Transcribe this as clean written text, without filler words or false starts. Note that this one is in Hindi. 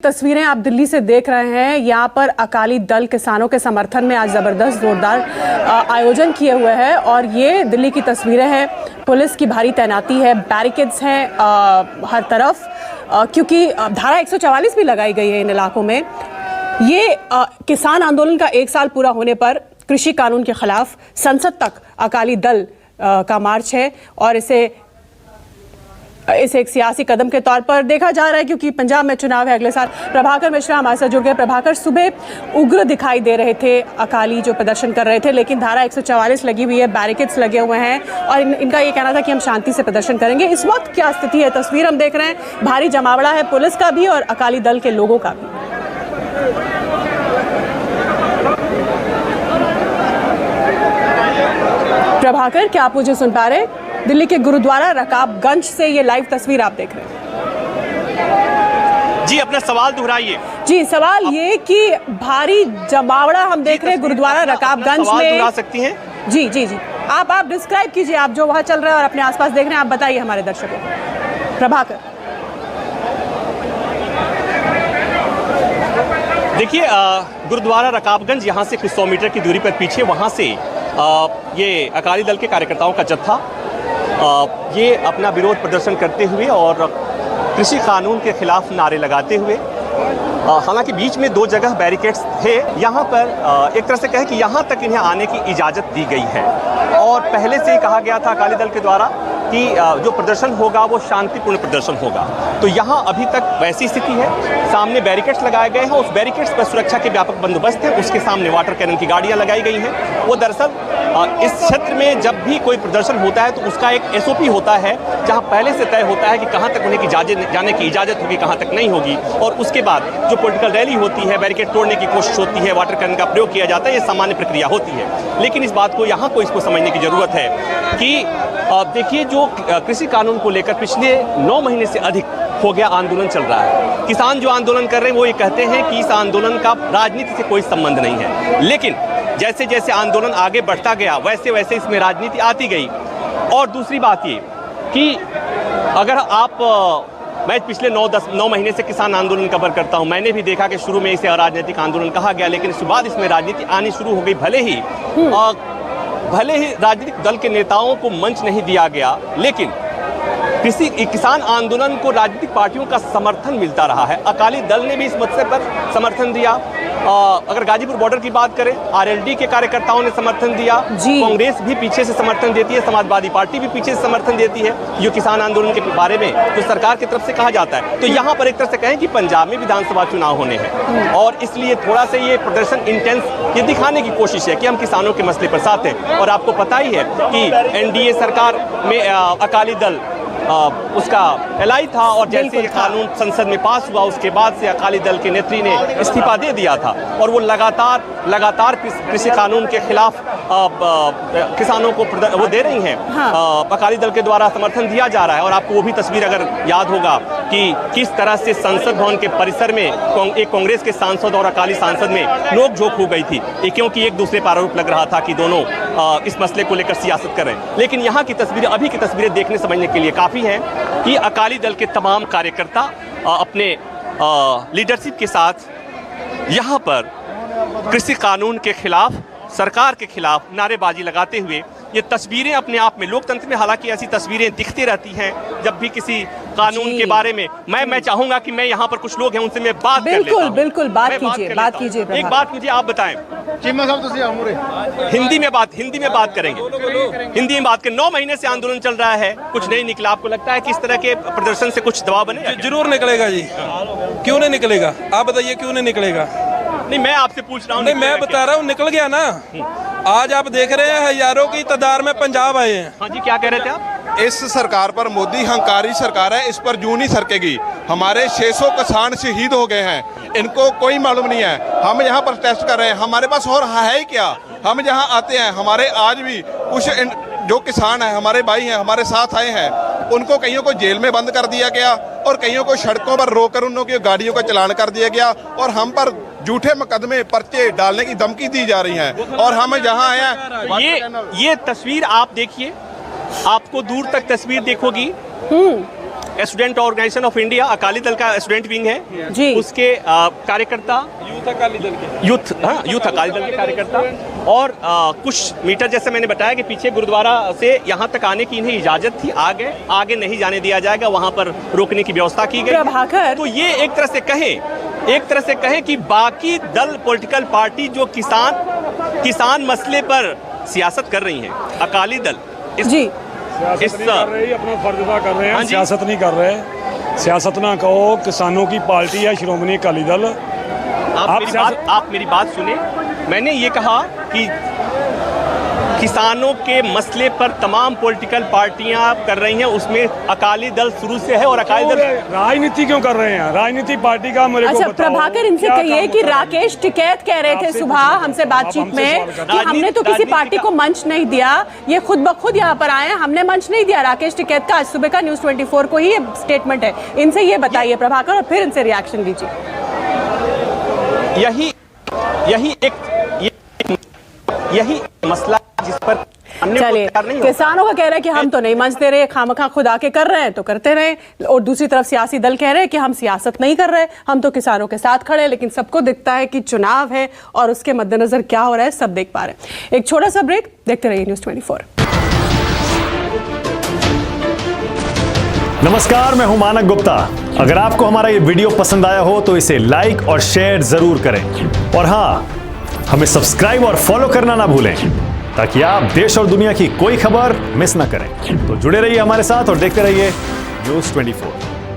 तस्वीरें आप दिल्ली से देख रहे हैं। यहाँ पर अकाली दल किसानों के समर्थन में आज ज़बरदस्त जोरदार आयोजन किए हुए हैं और ये दिल्ली की तस्वीरें हैं। पुलिस की भारी तैनाती है, बैरिकेड्स हैं हर तरफ, क्योंकि धारा 144 भी लगाई गई है इन इलाकों में। ये किसान आंदोलन का 1 साल पूरा होने पर कृषि कानून के खिलाफ संसद तक अकाली दल का मार्च है और इसे एक सियासी कदम के तौर पर देखा जा रहा है, क्योंकि पंजाब में चुनाव है अगले साल। प्रभाकर मिश्रा हमारे साथ जुड़ गए। प्रभाकर, सुबह उग्र दिखाई दे रहे थे अकाली जो प्रदर्शन कर रहे थे, लेकिन धारा 144 लगी हुई है, बैरिकेड्स लगे हुए हैं और इनका ये कहना था कि हम शांति से प्रदर्शन करेंगे। इस वक्त क्या स्थिति है? तस्वीर हम देख रहे हैं, भारी जमावड़ा है पुलिस का भी और अकाली दल के लोगों का भी। प्रभाकर, क्या आप मुझे सुन पा रहे हैं? दिल्ली के गुरुद्वारा रकाबगंज से ये लाइव तस्वीर आप देख रहे हैं। जी, अपना सवाल दोहराइए। जी, सवाल ये कि भारी जमावड़ा हम देख रहे हैं गुरुद्वारा रकाबगंज में। दोहरा सकती हैं? जी जी जी, आप डिस्क्राइब कीजिए, आप जो वहाँ चल रहा है और अपने आसपास देख रहे हैं, आप बताइए हमारे दर्शकों को। प्रभाकर, देखिए, गुरुद्वारा रकाबगंज यहाँ से कुछ 100 मीटर की दूरी पर पीछे, वहाँ से ये अकाली दल के कार्यकर्ताओं का जत्था ये अपना विरोध प्रदर्शन करते हुए और कृषि कानून के खिलाफ नारे लगाते हुए, हालांकि बीच में 2 जगह बैरिकेड्स थे, यहाँ पर एक तरह से कहे कि यहाँ तक इन्हें आने की इजाज़त दी गई है और पहले से ही कहा गया था अकाली दल के द्वारा कि जो प्रदर्शन होगा वो शांतिपूर्ण प्रदर्शन होगा। तो यहाँ अभी तक वैसी स्थिति है, सामने बैरिकेड्स लगाए गए हैं, उस बैरिकेड्स पर सुरक्षा के व्यापक बंदोबस्त है, उसके सामने वाटर कैनन की गाड़ियाँ लगाई गई हैं। वो दरअसल इस क्षेत्र में जब भी कोई प्रदर्शन होता है तो उसका एक SOP होता है, जहाँ पहले से तय होता है कि कहाँ तक उन्हें जाने की इजाज़त होगी, कहाँ तक नहीं होगी, और उसके बाद जो पॉलिटिकल रैली होती है, बैरिकेड तोड़ने की कोशिश होती है, वाटर कैनन का प्रयोग किया जाता है, ये सामान्य प्रक्रिया होती है। लेकिन इस बात को यहाँ को इसको समझने की ज़रूरत है कि देखिए, जो कृषि कानून को लेकर पिछले 9 महीने से अधिक हो गया आंदोलन चल रहा है। किसान जो आंदोलन कर रहे हैं वो ये कहते हैं कि इस आंदोलन का राजनीति से कोई संबंध नहीं है, लेकिन जैसे जैसे आंदोलन आगे बढ़ता गया वैसे वैसे इसमें राजनीति आती गई। और दूसरी बात ये कि अगर मैं पिछले 9 महीने से किसान आंदोलन कवर करता हूं, मैंने भी देखा कि शुरू में इसे अराजनीतिक आंदोलन कहा गया, लेकिन इसके बाद इसमें राजनीति आनी शुरू हो गई। भले ही राजनीतिक दल के नेताओं को मंच नहीं दिया गया, लेकिन किसान आंदोलन को राजनीतिक पार्टियों का समर्थन मिलता रहा है। अकाली दल ने भी इस मसले पर समर्थन दिया। अगर गाजीपुर बॉर्डर की बात करें, RLD के कार्यकर्ताओं ने समर्थन दिया, कांग्रेस भी पीछे से समर्थन देती है, समाजवादी पार्टी भी पीछे से समर्थन देती है जो किसान आंदोलन के बारे में जो सरकार की तरफ से कहा जाता है। तो यहाँ पर एक तरह से कहें कि पंजाब में विधानसभा चुनाव होने हैं और इसलिए थोड़ा सा ये प्रदर्शन इंटेंस ये दिखाने की कोशिश है कि हम किसानों के मसले पर साथ हैं। और आपको पता ही है कि NDA सरकार में अकाली दल उसका एलाई था और जैसे ये कानून संसद में पास हुआ उसके बाद से अकाली दल के नेत्री ने इस्तीफा दे दिया था और वो लगातार कृषि कानून के खिलाफ किसानों को वो दे रही हैं। अकाली दल के द्वारा समर्थन दिया जा रहा है और आपको वो भी तस्वीर अगर याद होगा कि किस तरह से संसद भवन के परिसर में एक कांग्रेस के सांसद और अकाली सांसद में नोक-झोंक हो गई थी, क्योंकि एक दूसरे पर आरोप लग रहा था कि दोनों इस मसले को लेकर सियासत कर रहे हैं। लेकिन यहाँ की तस्वीरें, अभी की तस्वीरें देखने समझने के लिए काफ़ी हैं कि अकाली दल के तमाम कार्यकर्ता अपने लीडरशिप के साथ यहाँ पर कृषि कानून के खिलाफ, सरकार के खिलाफ नारेबाजी लगाते हुए, ये तस्वीरें अपने आप में लोकतंत्र में हालांकि ऐसी तस्वीरें दिखती रहती हैं जब भी किसी कानून के बारे में मैं चाहूंगा कि मैं यहाँ पर कुछ लोग हैं उनसे मैं बात कर लेता हूं। बिल्कुल बात कीजिए। एक बात मुझे आप बताएं, हिंदी में बात करेंगे। हिंदी में बात करें। 9 महीने से आंदोलन चल रहा है, कुछ नहीं निकला। आपको लगता है कि इस तरह के प्रदर्शन से कुछ दबाव बनेगा? जरूर निकलेगा जी, क्यों नहीं निकलेगा? आप बताइए क्यों नहीं निकलेगा? नहीं, मैं आपसे पूछ रहा हूँ। नहीं, मैं बता रहा हूँ, निकल गया ना। आज आप देख रहे हैं हजारों की तादाद में पंजाब आए हैं। हाँ जी, क्या कह रहे थे आप? इस सरकार पर, मोदी हंकारी सरकार है, इस पर जूं नहीं सरकेगी। हमारे 600 किसान शहीद हो गए हैं, इनको कोई मालूम नहीं है। हम यहाँ प्रोटेस्ट कर रहे हैं, हमारे पास और है ही क्या? हम यहाँ आते हैं, हमारे आज भी कुछ जो किसान हैं, हमारे भाई हैं, हमारे साथ आए हैं, उनको कईयों को जेल में बंद कर दिया गया और कईयों को सड़कों पर रोककर उनकी गाड़ियों का चालान कर दिया गया और हम पर झूठे मुकदमे, पर्चे डालने की धमकी दी जा रही है। और हम जहाँ आए हैं, ये तस्वीर आप देखिए, आपको दूर तक तस्वीर देखोगी student organisation of India, Akali Dal का स्टूडेंट विंग है जी। उसके कार्यकर्ता, यूथ अकाली दल के यूथ अकाली दल के कार्यकर्ता, और कुछ मीटर जैसे मैंने बताया कि पीछे गुरुद्वारा से यहाँ तक आने की इन्हें इजाजत थी, आगे नहीं जाने दिया जाएगा, वहाँ पर रोकने की व्यवस्था की गई। प्रभाकर, तो ये एक तरह से कहें कि बाकी दल, पॉलिटिकल पार्टी जो किसान मसले पर सियासत कर रही हैं, अकाली दल जी सियासत नहीं कर रही, अपना फर्ज अदा कर रहे हाँ हैं। जी। सियासत नहीं कर रहे, सियासत ना कहो, किसानों की पार्टी है श्रोमणी अकाली दल। आप मेरी बात सुने। मैंने ये कहा कि किसानों के मसले पर तमाम पॉलिटिकल पार्टियां कर रही हैं, उसमें अकाली दल शुरू से है, और अकाली दल राजनीति क्यों कर रहे हैं? राजनीति पार्टी का मेरे को अच्छा बताओ। प्रभाकर, इनसे क्या कहिए काम कि कर रहे हैं? राकेश टिकैत कह रहे थे आपसे सुबह पूछिए। हमसे आप बातचीत हमसे में सवाल कर कि हमने तो किसी राजनीति पार्टी को मंच नहीं दिया, ये खुद ब खुद यहाँ पर आए हैं, हमने मंच नहीं दिया। राकेश टिकैत का आज सुबह का न्यूज़ 24 को ही स्टेटमेंट है। इनसे ये बताइए प्रभाकर, और फिर इनसे रिएक्शन लीजिए। यही मसला जिस पर हमने चलिए, किसानों का कह रहे हैं कि हम तो नहीं मंच दे रहे, खामखा खुद आके कर रहे हैं तो करते रहे, और दूसरी तरफ सियासी दल कह रहे हैं कि हम सियासत नहीं कर रहे, हम तो किसानों के साथ खड़े हैं। लेकिन सबको दिखता है कि चुनाव है और उसके मद्देनजर क्या हो रहा है सब देख पा रहे हैं। एक छोटा सा ब्रेक, देखते रहिए न्यूज़ 24। नमस्कार, मैं हूं मानक गुप्ता। अगर आपको हमारा ये वीडियो पसंद आया हो तो इसे लाइक और शेयर जरूर करें, और हां, हमें सब्सक्राइब और फॉलो करना ना भूलें ताकि आप देश और दुनिया की कोई खबर मिस ना करें। तो जुड़े रहिए हमारे साथ और देखते रहिए न्यूज़ 24।